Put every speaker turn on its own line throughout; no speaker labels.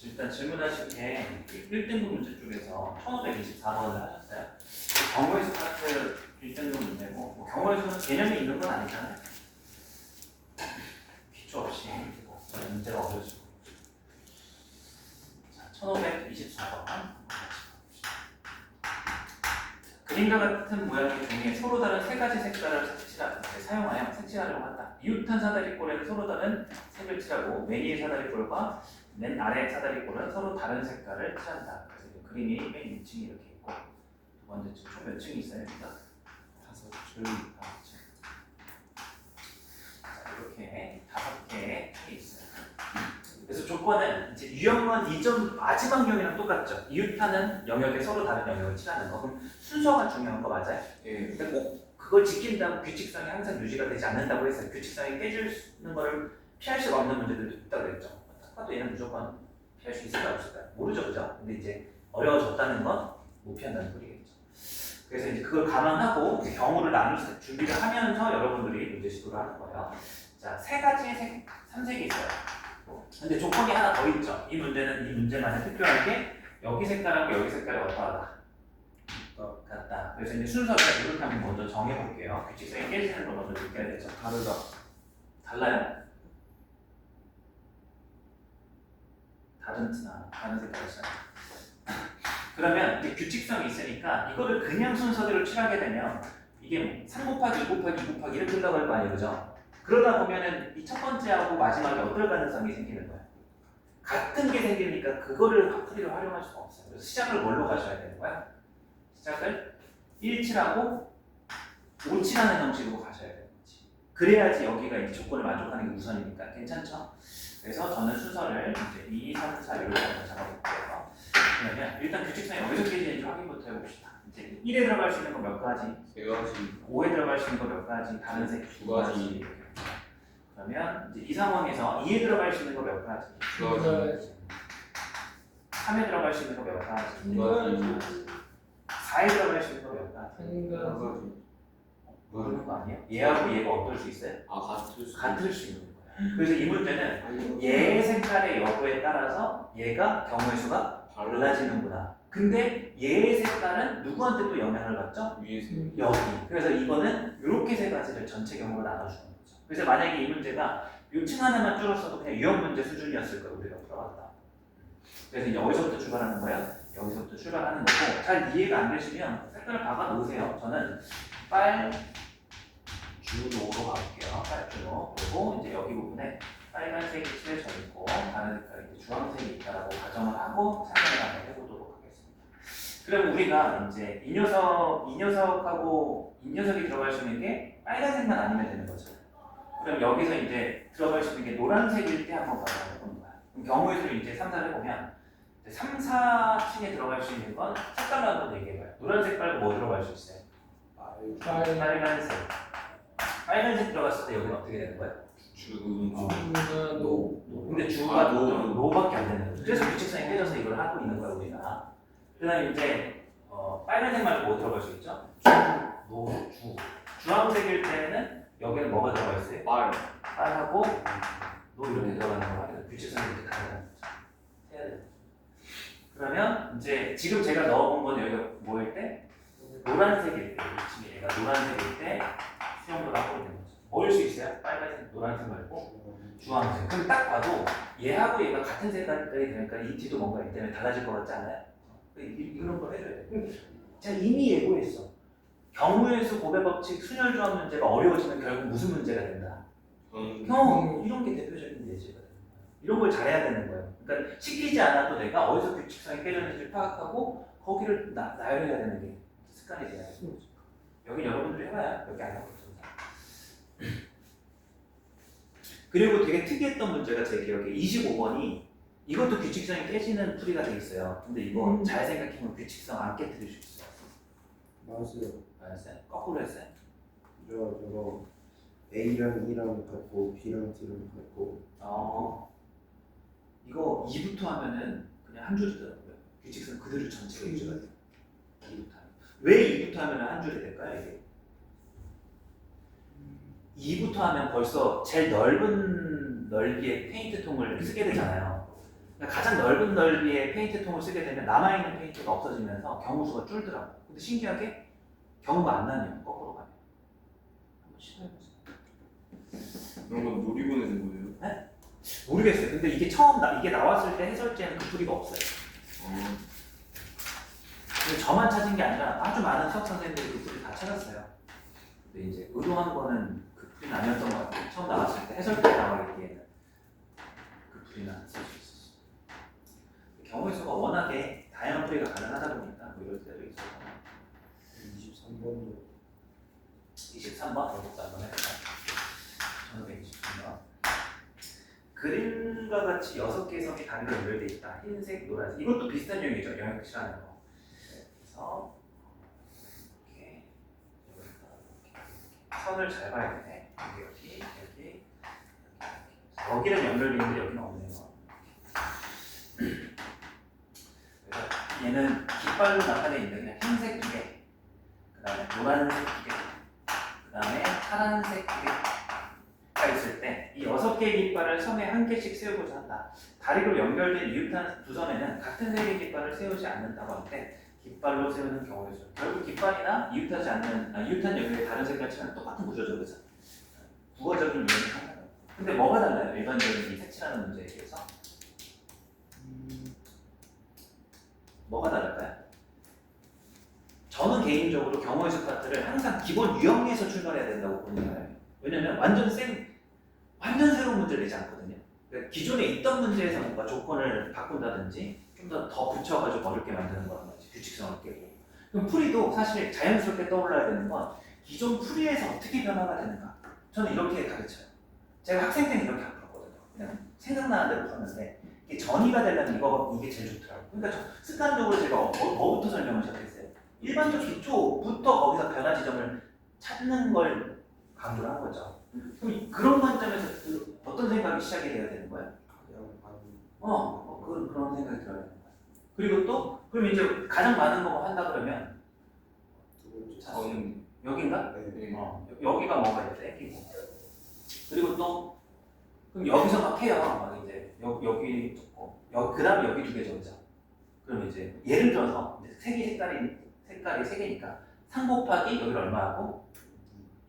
일단 질문하신 게 1등급 문제 쪽에서 1524번을 하셨어요. 경우의 수 파트 1등급 문제고 뭐 경우의 수는 개념이 있는 건 아니잖아요. 기초 없이 문제가 어려지고. 자, 1524번. 그림과 같은 모양의 종이에 서로 다른 세 가지 색깔을 사용하여 색칠하려고 한다. 이웃한 사다리꼴에는 서로 다른 색을 칠하고 맨 위의 사다리꼴과 맨 아래 사다리꼴은 서로 다른 색깔을 칠한다. 그래서 그림이 맨 1층이 이렇게 있고 두 번째 층 총 몇 층이 있어요? 다섯 층. 이렇게 5개의 층이 있어요. 그래서 조건은 이제 유형은 이전 마지막 유형이랑 똑같죠. 이웃하는 영역에 서로 다른 영역을 칠하는 거. 그럼 순서가 중요한 거 맞아요? 예. 근데 꼭 그걸 지킨다고 규칙성이 항상 유지가 되지 않는다고 해서 규칙성이 깨지는 거를 피할 수가 없는 문제들도 있다고 그랬죠. 딱 봐도 얘는 무조건 피할 수 있을까 없을까 모르죠, 그죠? 근데 이제 어려워졌다는 건 못 피한다는 소리겠죠. 그래서 이제 그걸 감안하고 이제 경우를 나눌 준비를 하면서 여러분들이 문제 시도를 하는 거예요. 자, 세 가지의 삼색이 있어요. 근데 조건이 하나 더 있죠. 이 문제는 이 문제만에 특별한 게 여기 색깔하고 여기 색깔이 어떠하다. 같다. 그래서 이제 순서를 이렇게 한번 먼저 정해볼게요. 규칙성이 깨지는 걸 먼저 느껴야 되죠.
다르다.
달라요? 다른 색깔이잖아요. 그러면 이제 규칙성이 있으니까 이거를 그냥 순서대로 칠하게 되면 이게 뭐 3 곱하기 2 곱하기 2 곱하기 이렇게 흘러갈 거 아니에요, 그죠? 그러다 보면은 이 첫 번째하고 마지막에 어떨 가능성이 생기는 거예요. 같은 게 생기니까 그거를 풀이를 활용할 수가 없어요. 그래서 시작을 뭘로 가셔야 되는 거야? 시작을 1칠하고 5칠하는 형식으로 가셔야 되는 거지. 그래야지 여기가 이제 조건을 만족하는 게 우선이니까 괜찮죠? 그래서 저는 순서를 이제 2, 3, 4 이렇게 한번 잡아볼게요. 그러면 일단 규칙성이 어디서 깨지는지 확인부터 해봅시다. 이제 1에 들어갈 수 있는 거 몇 가지?
3가지.
5에 들어갈 수 있는 거 몇 가지? 다른 색 2가지. 그러면 이제 이 상황에서 2에 들어갈 수 있는 거 몇 가지?
2가지.
3에 들어갈 수 있는 거 몇 가지?
2가지.
4에 들어갈 수 있는 거 몇 가지?
1가지.
모르는 거 아니에요? 얘하고 얘가 어떨 수 있어요? 같을 수 있는 거예요. 그래서 이 문제는 얘의 색깔의 여부에 따라서 얘가 경우의 수가 달라지는구나. 근데 얘의 색깔은 누구한테 또 영향을 받죠?
위에서.
여기. 그래서 이거는 이렇게 세 가지를 전체 경우로 나눠주는 거죠. 그래서 만약에 이 문제가 요 층 하나만 줄었어도 그냥 유형 문제 수준이었을 거예요. 우리가 풀어왔다. 그래서 이제 어디서부터 출발하는 거예요? 여기서부터 출발하는 거고, 잘 이해가 안 되시면 색깔을 박아 놓으세요. 저는 빨주노로 가볼게요. 빨주노. 그리고 이제 여기 부분에 빨간색이 칠해져 있고 다른 색깔이 이제 주황색이 있다라고 가정을 하고 상상을 한번 해보도록 하겠습니다. 그럼 우리가 이제 이 녀석하고 이 녀석이 들어갈 수 있는 게 빨간색만 아니면 되는 거죠. 그럼 여기서 이제 들어갈 수 있는 게 노란색일 때 한번 가져보는 거야. 그럼 경우의 수를 이제 3, 4를 보면 3, 4층에 들어갈 수 있는 건 색깔로 한번 얘기해봐요. 노란색 말고 뭐 들어갈 수 있어요? 빨간색. 빨간색 들어갔을 때 여기는 어떻게 되는 거야?
노.
근데 주가 노밖에 안 되는 거죠. 그래서 규칙성이 깨져서 이걸 하고 있는 거야 우리가. 그다음에 이제 빨간색 말고 뭐 들어갈 수 있죠? 노, 주. 주황색일 때는 여기는 뭐가 들어가 있어요? 빨하고 노 이렇게 들어가는 거야. 규칙성이 이렇게 다르다는 거죠. 해야 돼요. 그러면 이제 지금 제가 넣어본 건 여기가 뭐일 때? 노란색일 때. 지금 얘가 노란색일 때 수영도를 하고 있는 거죠. 뭐일 수 있어요? 빨간색, 노란색 말고 주황색. 그럼 딱 봐도 얘하고 얘가 같은 색깔이 되니까 이 뒤도 뭔가 이 때문에 달라질 것 같지 않아요? 이런 걸 해줘야 돼. 제가 이미 예고했어. 경우의 수 고배 법칙 순열 조합 문제가 어려워지면 결국 무슨 문제가 된다? 이런 게 대표적인 예제가 되는 거예요. 이런 걸 잘해야 되는 거예요. 그러니까 시키지 않아도 내가 어디서 규칙성이 깨졌는지 파악하고 거기를 나열해야 되는 게 습관이 돼야 되는 거죠. 여기 여러분들이 해봐야 여기 안 하고 있습니다. 그리고 되게 특이했던 문제가 제 기억에 25번이 이것도 규칙성이 깨지는 풀이가 돼 있어요. 근데 이거 잘 생각해보면 규칙성 안 깨뜨릴 수 있어요. 맞았어요? 거꾸로 했어요?
저거 A랑 E랑 같고 B랑 C랑 같고.
이거 2부터 하면은 그냥 한 줄이더라고요. 규칙성 그대로 전체가 유지가 돼요. 2부터 하면. 왜 2부터 하면 한 줄이 될까요 이게? 2부터 하면 벌써 제일 넓은 넓이의 페인트 통을 쓰게 되잖아요. 그러니까 가장 넓은 넓이의 페인트 통을 쓰게 되면 남아있는 페인트가 없어지면서 경우수가 줄더라고. 근데 신기하게 경우가 안 나네요. 거꾸로 가면. 한번 시도해보세요.
그런 건 놀이본에서 뭐예요?
모르겠어요. 근데 이게 이게 나왔을 때 해설지에는 그 풀이가 없어요. 근데 저만 찾은 게 아니라 아주 많은 수학 선생님들이 그 풀이 다 찾았어요. 근데 이제 의도한 거는 그 풀이는 아니었던 것 같아요. 처음 나왔을 때 해설지에 나와 있기에는 그 풀이는 안 쓸 수 있었어요. 경우의 수가 워낙에 다양한 풀이가 가능하다 보니까 뭐 이럴 때도 있어요.
23번도
23번 해볼까 한번 해볼까요? 1523번. 그림과 같이 6개의 섬이 다리로 연결되어 있다. 흰색, 노란색. 이것도 비슷한 유형이죠. 영역 칠하는 거. 그래서 이렇게 선을 잘 봐야 되네. 여기. 여기는 연결되어 있는데 여기는 없네요. 그래서 얘는 깃발로 나타내 있는 그냥 흰색 2개, 그 다음에 노란색 2개, 그 다음에 파란색 2개가 있을 때 이 6개의 깃발을 섬에 1개씩 세우고자 한다. 다리로 연결된 이웃한 두 섬에는 같은 색의 깃발을 세우지 않는다고 할 때 깃발로 세우는 경우의 수. 결국 깃발이나 이웃한 연결의 다른 색깔 칠하는 똑같은 구조죠, 그죠? 국어적인 유형이 하나요. 근데 뭐가 달라요? 일반적인 이 색칠하는 문제에 비해서 뭐가 다를까요? 저는 개인적으로 경우의 수 파트를 항상 기본 유형에서 출발해야 된다고 보는 거예요. 왜냐면 완전 새로운 문제를 내지 않거든요. 그러니까 기존에 있던 문제에서 뭔가 조건을 바꾼다든지 좀 더 붙여가지고 어렵게 만드는 거란 말이지. 규칙성을 깨고. 그럼 풀이도 사실 자연스럽게 떠올라야 되는 건 기존 풀이에서 어떻게 변화가 되는가. 저는 이렇게 가르쳐요. 제가 학생 때는 이렇게 안 풀었거든요. 그냥 생각나는 대로 풀었는데 이게 전이가 되려면 이게 제일 좋더라고요. 그러니까 저 습관적으로 제가 뭐부터 설명을 시작했어요. 일반적 기초부터 거기서 변화 지점을 찾는 걸 강조를 한 거죠. 그럼 그런 관점에서 어떤 생각이 시작이 돼야 되는 거예요? 그런 생각이 들어야 되는 거예요. 그리고 또 그럼 이제 가장 많은 거 한다 그러면
두 번째
저는
여긴가?
네.
여기가 뭐가 이제 땡기고 그리고 또 그럼 여기서 막 해요. 막 이제 여기 있고 그다음에 여기 2개 적자. 그럼 이제 예를 들어서 이제 색깔이 3개니까 3 곱하기 여기를 얼마 하고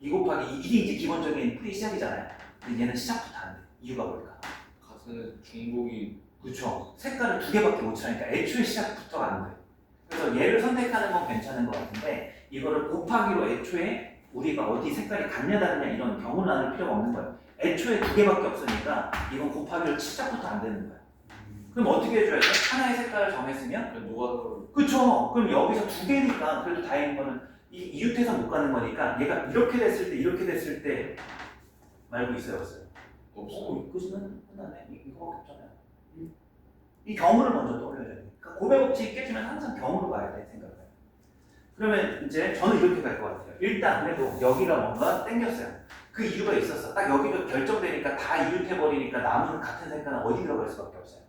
2 곱하기 이게 이제 기본적인 풀이 시작이잖아요. 근데 얘는 시작부터 안 돼. 이유가 뭘까?
가슴에 중복이
그렇죠. 색깔을 2개밖에 못 칠하니까 애초에 시작부터가 안 돼. 그래서 얘를 선택하는 건 괜찮은 것 같은데 이거를 곱하기로 애초에 우리가 어디 색깔이 같냐 다르냐 이런 경우 나눌 필요가 없는 거예요. 애초에 2개밖에 없으니까 이건 곱하기로 시작부터 안 되는 거예요. 그럼 어떻게 해줘야 돼? 하나의 색깔을 정했으면
노가다로
그렇죠. 그럼 여기서 2개니까 그래도 다행인 거는 이웃해서 못 가는 거니까 얘가 이렇게 됐을 때 말고 있어요, 없어요?
없어요.
끝은 끝나네. 이거밖에 없잖아요. 이 경우를 먼저 떠올려야 돼. 그러니까 고백 법칙이 깨지면 항상 경우로 가야 돼 생각을. 그러면 이제 저는 이렇게 갈 것 같아요. 일단 그래도 여기가 뭔가 땡겼어요. 그 이유가 있었어. 딱 여기가 결정되니까 다 이웃해버리니까 남은 같은 색깔은 어디 들어갈 수밖에 없어요.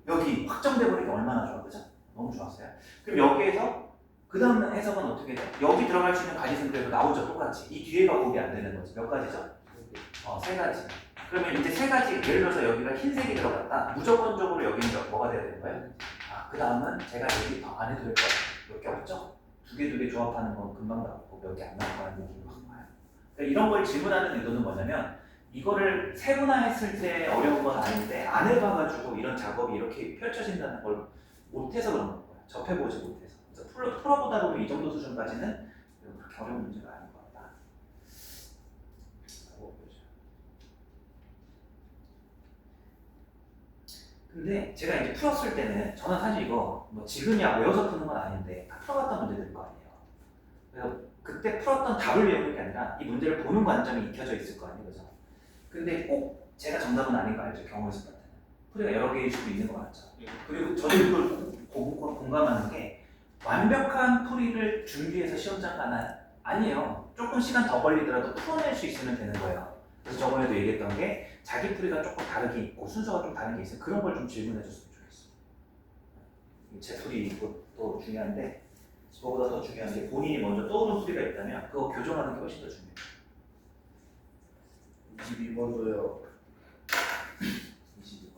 여기 확정돼버리니까 얼마나 좋아, 그죠? 너무 좋았어요. 그럼 여기에서 그 다음 해석은 어떻게 돼? 여기 들어갈 수 있는 가지선들도 나오죠, 똑같이. 이 뒤에가 곱이 안 되는 거지. 몇 가지죠? 3가지. 그러면 이제 3가지, 예를 들어서 여기가 흰색이 들어갔다. 무조건적으로 여기는 뭐가 돼야 되는 거예요? 그 다음은 제가 여기 더 안 해도 될 거예요. 몇 개 없죠? 2개 조합하는 건 금방 나오고 몇 개 안 나오는 느낌이 확 와요. 그러니까 이런 걸 질문하는 의도는 뭐냐면 이거를 세분화했을 때 어려운 건 아닌데 안 해봐가지고 이런 작업이 이렇게 펼쳐진다는 걸 못해서 그런 거예요. 접해보지 못해서. 그래서 풀어보다 보면 이 정도 수준까지는 그렇게 어려운 문제가 아닌 것 같다. 근데 제가 이제 풀었을 때는 저는 사실 이거 뭐 지금이야 외워서 푸는 건 아닌데 다 풀어봤던 문제들일 거 아니에요. 그래서 그때 풀었던 답을 외우는 게 아니라 이 문제를 보는 관점이 익혀져 있을 거 아니에요, 그죠? 근데 꼭 제가 정답은 아닌 거 알죠? 경우의 수 같은 풀이가 여러 개일 수도 있는 거 맞죠? 그리고 저도 이걸 공감하는 게 완벽한 풀이를 준비해서 시험장 가나요? 아니에요. 조금 시간 더 걸리더라도 풀어낼 수 있으면 되는 거예요. 그래서 저번에도 얘기했던 게 자기 풀이가 조금 다르게 있고 순서가 좀 다른 게 있어요. 그런 걸 좀 질문해 줬으면 좋겠어요. 제 풀이 이것도 중요한데 그거보다 더 중요한 게 본인이 먼저 떠오른 풀이가 있다면 그거 교정하는 게 훨씬 더 중요해요.
22번도요.
22번.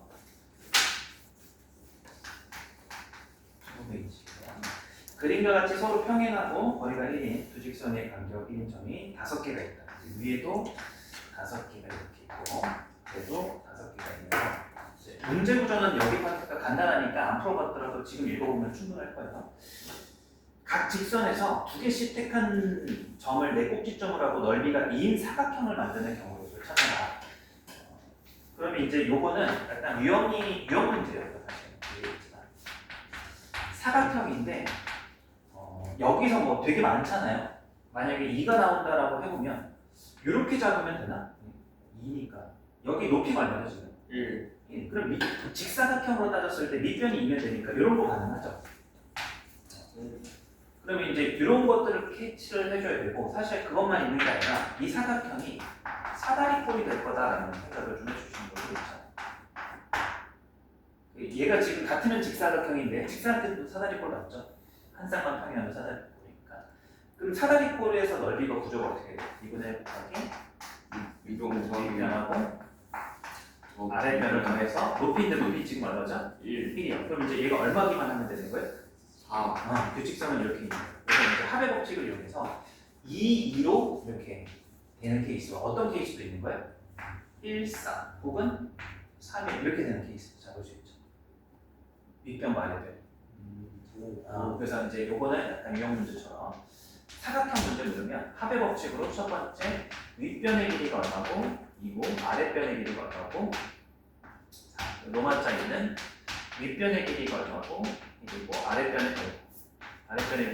그림과 같이 서로 평행하고 거리가 1인 두 직선의 간격 1인 점이 5개가 있다. 위에도 5개가 이렇게 있고 얘도 5개가 있네요. 문제 구조는 여기 파트가 간단하니까 안 풀어봤더라도 지금 읽어보면 충분할 거예요. 각 직선에서 2개씩 택한 점을 내 꼭지점을 하고 넓이가 2인 사각형을 만드는 경우를 찾아라. 그러면 이제 요거는 약간 유형 문제예요. 사실 얘기했지만 사각형인데 여기서 뭐 되게 많잖아요. 만약에 2가 나온다라고 해보면 이렇게 잡으면 되나? 2니까 여기 높이가 얼마나 지금?
1.
예, 그럼 직사각형으로 따졌을 때 밑변이 2면 되니까 이런 거 가능하죠. 그러면 이제 이런 것들을 캐치를 해줘야 되고 사실 그것만 있는 게 아니라 이 사각형이 사다리꼴이 될 거다라는 생각을 좀 해주시는 것도 있잖아요. 얘가 지금 같으면 직사각형인데 직사각형도 사다리꼴 맞죠? 한 쌍만 평행하면 사다리꼴이니까. 그럼 사다리꼴에서 넓이가 구조가 어떻게 돼요? 2분의 곱하기 밑변하고 아랫변을 더해서 높이인데 높이 지금 얼마죠? 1이요. 그럼 이제 얘가 얼마기만 하면 되는 거예요?
4.
규칙성은 이렇게 있는 거예요. 그래서 이제 합의 법칙을 이용해서 2, 2로 이렇게 되는 케이스와 어떤 케이스도 있는 거예요? 1, 4 혹은 3이 이렇게 되는 케이스도 잡을 수 있죠. 밑변과 아랫변. 그래서 이제 요거는 약간 유형 문제처럼 사각형 문제 물으면 합의 법칙으로 첫 번째 윗변의 길이가 얼마고 이고 아랫변의 길이가 얼마고 로마자리는 윗변의 길이가 얼마고 그리고 아랫변의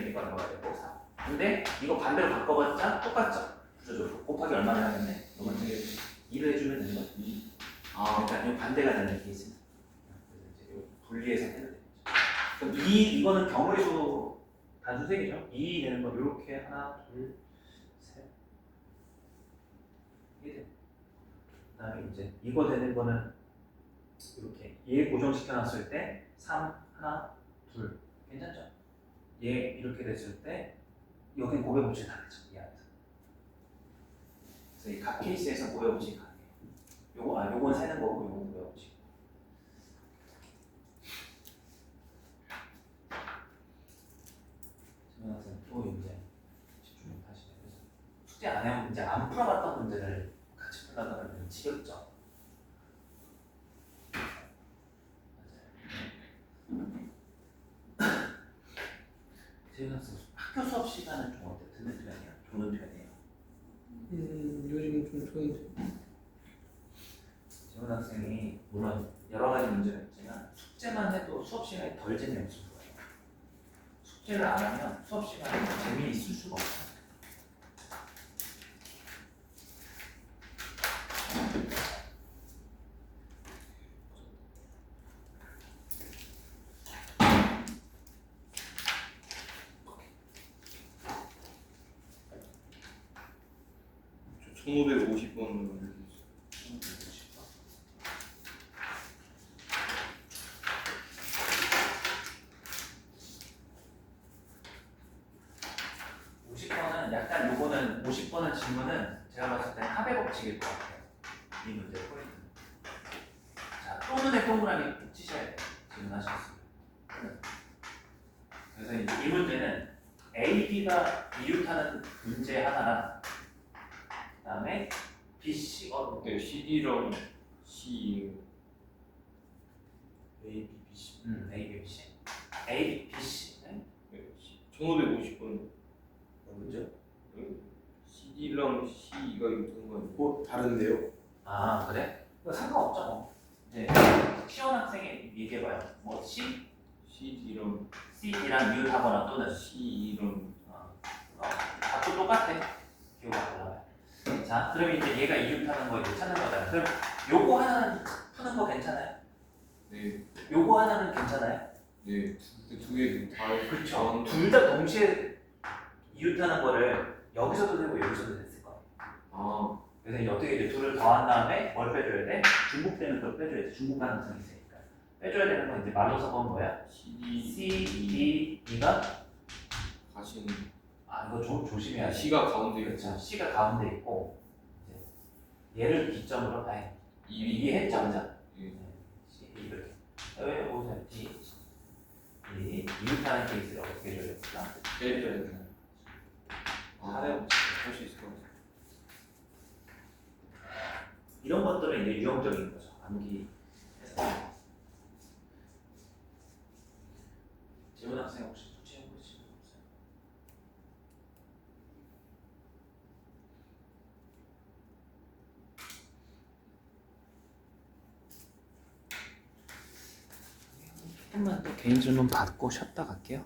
길이가 얼마가 되고 4. 근데 이거 반대로 바꿔봤자 똑같죠? 구조적으로 곱하기 얼마나 하겠네? 로마자리 2를 해주면 되는 거죠. 그러니까 이 반대가 되는 케이스는 그래서 이제 분리해서 해도 되죠. 그럼 이거는 경우의 수 단수 세 개죠? 2 되는 거 이렇게 하나, 둘, 셋 이게 돼. 그다음에 이제 이거 되는 거는 이렇게 얘 고정시켜 놨을 때 3, 하나, 둘 괜찮죠? 얘 이렇게 됐을 때 여기 고배 법칙이 다 되죠. 이 안에서. 그래서 이 각 케이스에서 고배 법칙이 가능해요. 요건 세는 거고 요건 고배 법칙. 선생님 또 이제 집중 못하시네. 그래서 숙제 안 해온 이제 안 풀어봤던 문제를 같이 풀다가 그러면 지겹죠. 재윤 학생 학교 수업 시간은 좀 어때? 듣는 편이에요? 조는 편이에요?
요즘은 좀 좋은데.
재훈 학생이 물론 여러 가지 문제가 있지만 숙제만 해도 수업 시간이 덜 재미없을 거예요. 숙제를 안 하면 수업 시간에 재미있을 수가 없어요.
저 1550번으로 이렇게 있어요.
50번은 약간 요거는 50번은 질문은 제가 봤을 때는 합의 법칙일 것 같아요. 이 문제의 포인트는. 자, 또 눈에 동그라미 치셔야 돼요. 질문하셨습니다. 그래서 이제 이 문제는 A, B가 이웃하는 문제 하나랑 그 다음에 B, C,
네, CD랑 C.
A, B, B, C.
A, B, C A, B, C 네?
네, 1550번.
뭐죠?
CD랑 C가 이렇게 거 아니에요?
다른데요?
아 그래? 이거 상관없죠 뭐. 이제 시원 학생이 얘기해봐요. 뭐 C,
CD랑
C랑 이웃하거나 또는
C랑
답도 똑같아. 기호가 달라요. 자, 그러면 이제 얘가 이웃하는 거 이제 찾는 거잖아. 그럼 요거 하나는 푸는 거 괜찮아요?
네,
요거 하나는 괜찮아요?
네, 두개다
그렇죠. 둘 다 동시에 이웃하는 거를 여기서도 되고 여기서도 됐을 거예요. 그래서 이제 어떻게 이제 둘을 더한 다음에 뭘 빼줘야 돼? 중복되는 걸 빼줘야지. 중복 가능성이 있으니까. 빼줘야 되는 건 이제 말로 써보면 뭐야?
CD,
C, D, E가
가시는
이거 좀 조심해야지.
C가 가운데
그렇죠.
있고
C가 가운데 있고 이제 얘를 기점으로 이해했죠, 그죠?
예.
C, 이렇게. 왜 오세요? D, 이웃하는 않은 케이스를 어떻게 해줘야 될까?
해줘야 되나?
사회
할수 있을 것 같아.
이런 것들은 이제 유형적인 거죠. 암기해서. 재훈 학생 혹시 숙제해 보신 거 없어요? 조금만 더 개인 질문 받고 쉬었다 갈게요.